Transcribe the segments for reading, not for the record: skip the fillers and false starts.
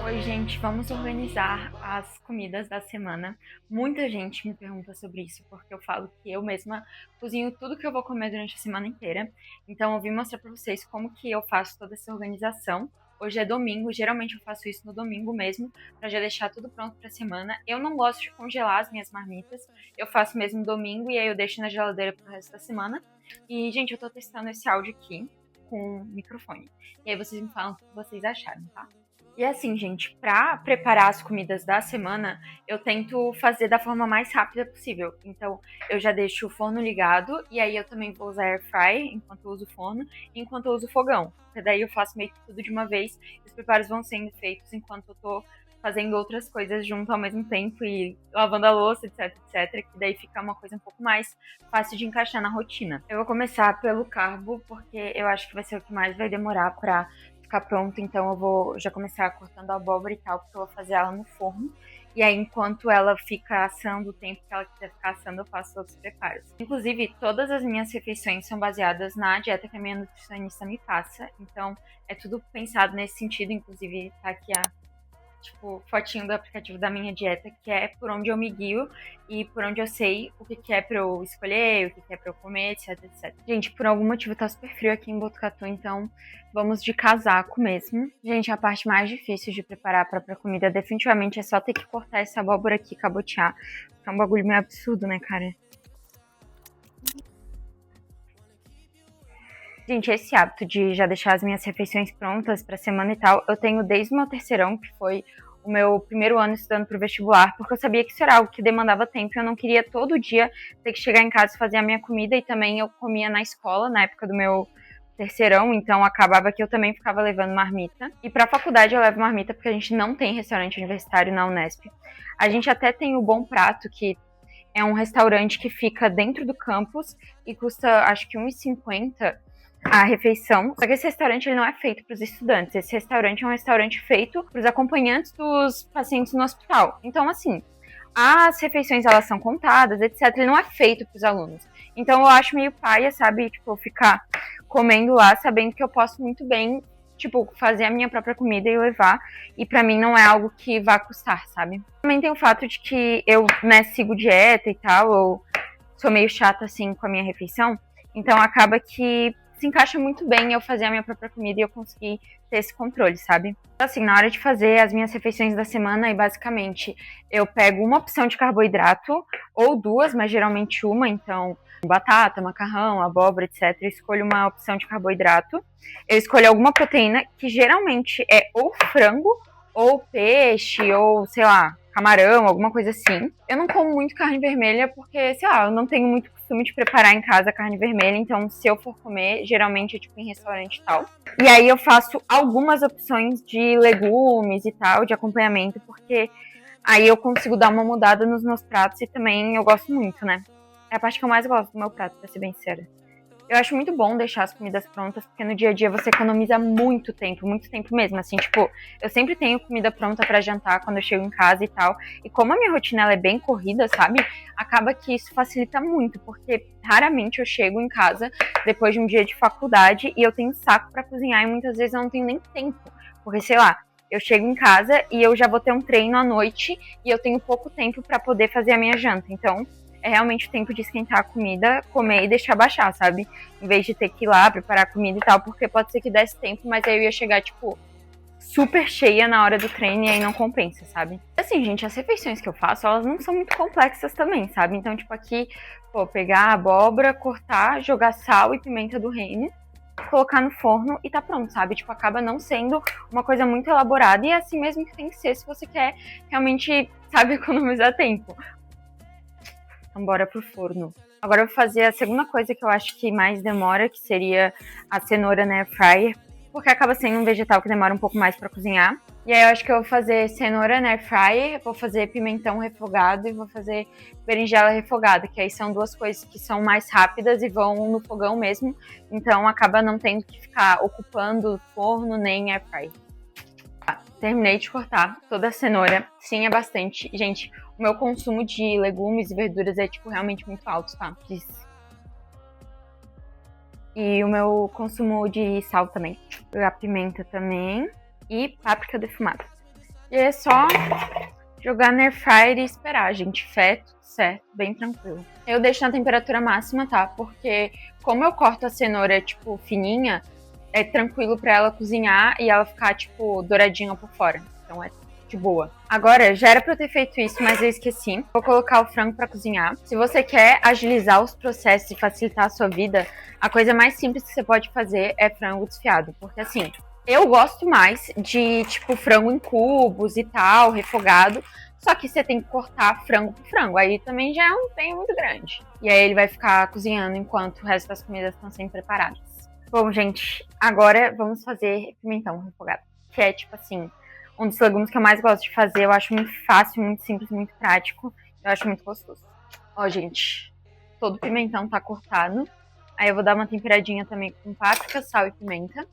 Oi, gente, vamos organizar as comidas da semana. Muita gente me pergunta sobre isso, porque eu falo que eu mesma cozinho tudo que eu vou comer durante a semana inteira. Então, eu vim mostrar pra vocês como que eu faço toda essa organização. Hoje é domingo, geralmente eu faço isso no domingo mesmo, pra já deixar tudo pronto pra semana. Eu não gosto de congelar as minhas marmitas, eu faço mesmo domingo e aí eu deixo na geladeira pro resto da semana. E, gente, eu tô testando esse áudio aqui com microfone. E aí vocês me falam o que vocês acharam, tá? E assim, gente, pra preparar as comidas da semana, eu tento fazer da forma mais rápida possível. Então, eu já deixo o forno ligado e aí eu também vou usar air fry enquanto eu uso o forno e enquanto eu uso o fogão. Porque daí eu faço meio que tudo de uma vez e os preparos vão sendo feitos enquanto eu tô fazendo outras coisas junto ao mesmo tempo e lavando a louça, etc, etc, que daí fica uma coisa um pouco mais fácil de encaixar na rotina. Eu vou começar pelo carbo, porque eu acho que vai ser o que mais vai demorar pra ficar pronto, então eu vou já começar cortando a abóbora e tal, porque eu vou fazer ela no forno. E aí, enquanto ela fica assando, o tempo que ela quiser ficar assando, eu faço outros preparos. Inclusive, todas as minhas refeições são baseadas na dieta que a minha nutricionista me passa. Então, é tudo pensado nesse sentido. Inclusive, tá aqui a fotinho do aplicativo da minha dieta, que é por onde eu me guio e por onde eu sei o que é pra eu escolher, o que é pra eu comer, etc, etc. Gente, por algum motivo tá super frio aqui em Botucatu, então vamos de casaco mesmo. Gente, a parte mais difícil de preparar a própria comida definitivamente é só ter que cortar essa abóbora aqui, cabotear. É um bagulho meio absurdo, né, cara? Gente, esse hábito de já deixar as minhas refeições prontas pra semana e tal, eu tenho desde o meu terceirão, que foi o meu primeiro ano estudando pro vestibular, porque eu sabia que isso era algo que demandava tempo e eu não queria todo dia ter que chegar em casa e fazer a minha comida, e também eu comia na escola, na época do meu terceirão, então acabava que eu também ficava levando marmita. E pra faculdade eu levo marmita porque a gente não tem restaurante universitário na Unesp. A gente até tem o Bom Prato, que é um restaurante que fica dentro do campus e custa acho que R$ 1,50 a refeição. Só que esse restaurante ele não é feito para os estudantes. Esse restaurante é um restaurante feito para os acompanhantes dos pacientes no hospital. Então, assim, as refeições elas são contadas, etc. Ele não é feito para os alunos. Então, eu acho meio paia, sabe? Tipo, ficar comendo lá, sabendo que eu posso muito bem, tipo, fazer a minha própria comida e levar. E para mim não é algo que vá custar, sabe? Também tem o fato de que eu, né, sigo dieta e tal, eu sou meio chata, assim, com a minha refeição. Então, acaba que se encaixa muito bem eu fazer a minha própria comida e eu conseguir ter esse controle, sabe? Assim, na hora de fazer as minhas refeições da semana, e basicamente eu pego uma opção de carboidrato, ou duas, mas geralmente uma, então batata, macarrão, abóbora, etc. Eu escolho uma opção de carboidrato. Eu escolho alguma proteína, que geralmente é ou frango, ou peixe, ou sei lá, camarão, alguma coisa assim. Eu não como muito carne vermelha porque, sei lá, eu não tenho muito costume de preparar em casa carne vermelha, então se eu for comer, geralmente é tipo em restaurante e tal. E aí eu faço algumas opções de legumes e tal, de acompanhamento, porque aí eu consigo dar uma mudada nos meus pratos e também eu gosto muito, né? É a parte que eu mais gosto do meu prato, pra ser bem sincera. Eu acho muito bom deixar as comidas prontas, porque no dia a dia você economiza muito tempo mesmo, assim, tipo, eu sempre tenho comida pronta pra jantar quando eu chego em casa e tal, e como a minha rotina ela é bem corrida, sabe, acaba que isso facilita muito, porque raramente eu chego em casa depois de um dia de faculdade e eu tenho saco pra cozinhar e muitas vezes eu não tenho nem tempo, porque, sei lá, eu chego em casa e eu já vou ter um treino à noite e eu tenho pouco tempo pra poder fazer a minha janta, então é realmente o tempo de esquentar a comida, comer e deixar baixar, sabe? Em vez de ter que ir lá preparar a comida e tal, porque pode ser que desse tempo, mas aí eu ia chegar, tipo, super cheia na hora do treino e aí não compensa, sabe? Assim, gente, as refeições que eu faço, elas não são muito complexas também, sabe? Então, tipo, aqui, pô, pegar a abóbora, cortar, jogar sal e pimenta do reino, colocar no forno e tá pronto, sabe? Tipo, acaba não sendo uma coisa muito elaborada e é assim mesmo que tem que ser se você quer realmente, sabe, economizar tempo. Então, bora pro forno. Agora eu vou fazer a segunda coisa que eu acho que mais demora, que seria a cenoura na air fryer, porque acaba sendo um vegetal que demora um pouco mais pra cozinhar. E aí eu acho que eu vou fazer cenoura na air fryer, vou fazer pimentão refogado e vou fazer berinjela refogada, que aí são duas coisas que são mais rápidas e vão no fogão mesmo, então acaba não tendo que ficar ocupando forno nem air fryer. Terminei de cortar toda a cenoura. Sim, é bastante. Gente, o meu consumo de legumes e verduras é, tipo, realmente muito alto, tá? E o meu consumo de sal também. A pimenta também. E páprica defumada. E é só jogar na air fryer e esperar, gente. Fé, tudo certo, bem tranquilo. Eu deixo na temperatura máxima, tá? Porque como eu corto a cenoura, tipo, fininha, é tranquilo pra ela cozinhar e ela ficar, tipo, douradinha por fora. Então é de boa. Agora, já era pra eu ter feito isso, mas eu esqueci. Vou colocar o frango pra cozinhar. Se você quer agilizar os processos e facilitar a sua vida, a coisa mais simples que você pode fazer é frango desfiado. Porque assim, eu gosto mais de, tipo, frango em cubos e tal, refogado. Só que você tem que cortar frango por frango. Aí também já é um empenho muito grande. E aí ele vai ficar cozinhando enquanto o resto das comidas estão sendo preparadas. Bom, gente, agora vamos fazer pimentão refogado. Que é, tipo assim, um dos legumes que eu mais gosto de fazer. Eu acho muito fácil, muito simples, muito prático. Eu acho muito gostoso. Ó, gente, todo o pimentão tá cortado. Aí eu vou dar uma temperadinha também com páprica, sal e pimenta.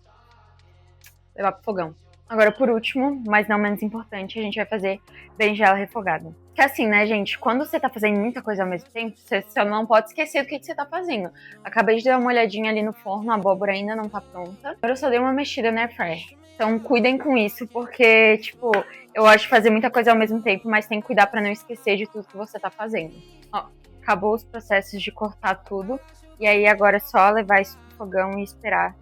Levar pro fogão. Agora, por último, mas não menos importante, a gente vai fazer berinjela refogada. Que assim, né, gente, quando você tá fazendo muita coisa ao mesmo tempo, você não pode esquecer do que você tá fazendo. Acabei de dar uma olhadinha ali no forno, a abóbora ainda não tá pronta. Agora eu só dei uma mexida na air fryer. Então cuidem com isso, porque, tipo, eu gosto de fazer muita coisa ao mesmo tempo, mas tem que cuidar pra não esquecer de tudo que você tá fazendo. Ó, acabou os processos de cortar tudo. E aí agora é só levar isso pro fogão e esperar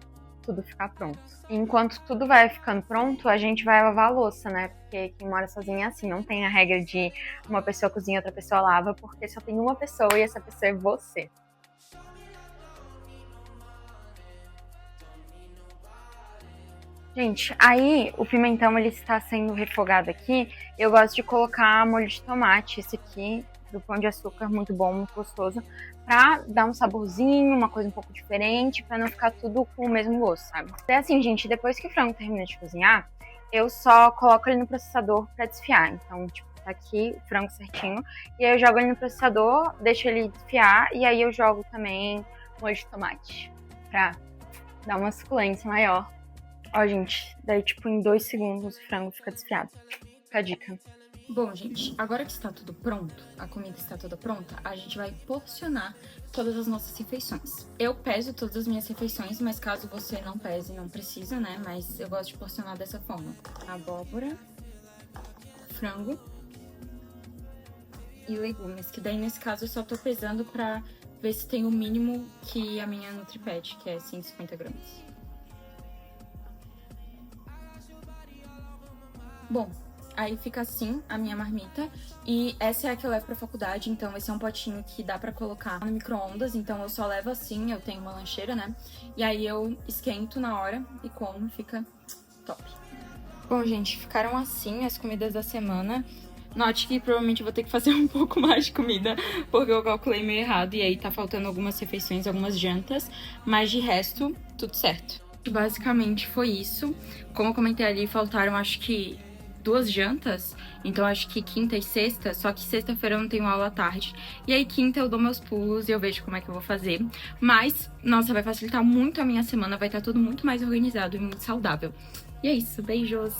tudo ficar pronto. Enquanto tudo vai ficando pronto, a gente vai lavar a louça, né? Porque quem mora sozinho é assim, não tem a regra de uma pessoa cozinha, outra pessoa lava, porque só tem uma pessoa e essa pessoa é você. Gente, aí o pimentão ele está sendo refogado aqui. Eu gosto de colocar molho de tomate, esse aqui, do Pão de Açúcar, muito bom, muito gostoso, pra dar um saborzinho, uma coisa um pouco diferente, pra não ficar tudo com o mesmo gosto, sabe? É assim, gente, depois que o frango termina de cozinhar, eu só coloco ele no processador pra desfiar. Então, tipo, tá aqui o frango certinho. E aí eu jogo ele no processador, deixo ele desfiar, e aí eu jogo também molho de tomate, pra dar uma suculência maior. Ó, gente, daí, tipo, em 2 segundos o frango fica desfiado. Fica a dica. Bom, gente, agora que está tudo pronto, a comida está toda pronta, a gente vai porcionar todas as nossas refeições. Eu peso todas as minhas refeições, mas caso você não pese, não precisa, né? Mas eu gosto de porcionar dessa forma. Abóbora, frango e legumes, que daí nesse caso eu só tô pesando pra ver se tem o mínimo que a minha Nutri pede, que é 150 gramas. Bom, aí fica assim a minha marmita, e essa é a que eu levo pra faculdade, então esse é um potinho que dá pra colocar no micro-ondas, então eu só levo assim, eu tenho uma lancheira, né? E aí eu esquento na hora e como, fica top. Bom, gente, ficaram assim as comidas da semana. Note que provavelmente eu vou ter que fazer um pouco mais de comida, porque eu calculei meio errado e aí tá faltando algumas refeições, algumas jantas, mas de resto, tudo certo. Basicamente foi isso. Como eu comentei ali, faltaram acho que 2 jantas, então acho que quinta e sexta, só que sexta-feira eu não tenho aula à tarde. E aí quinta eu dou meus pulos e eu vejo como é que eu vou fazer. Mas, nossa, vai facilitar muito a minha semana, vai estar tudo muito mais organizado e muito saudável. E é isso, beijos!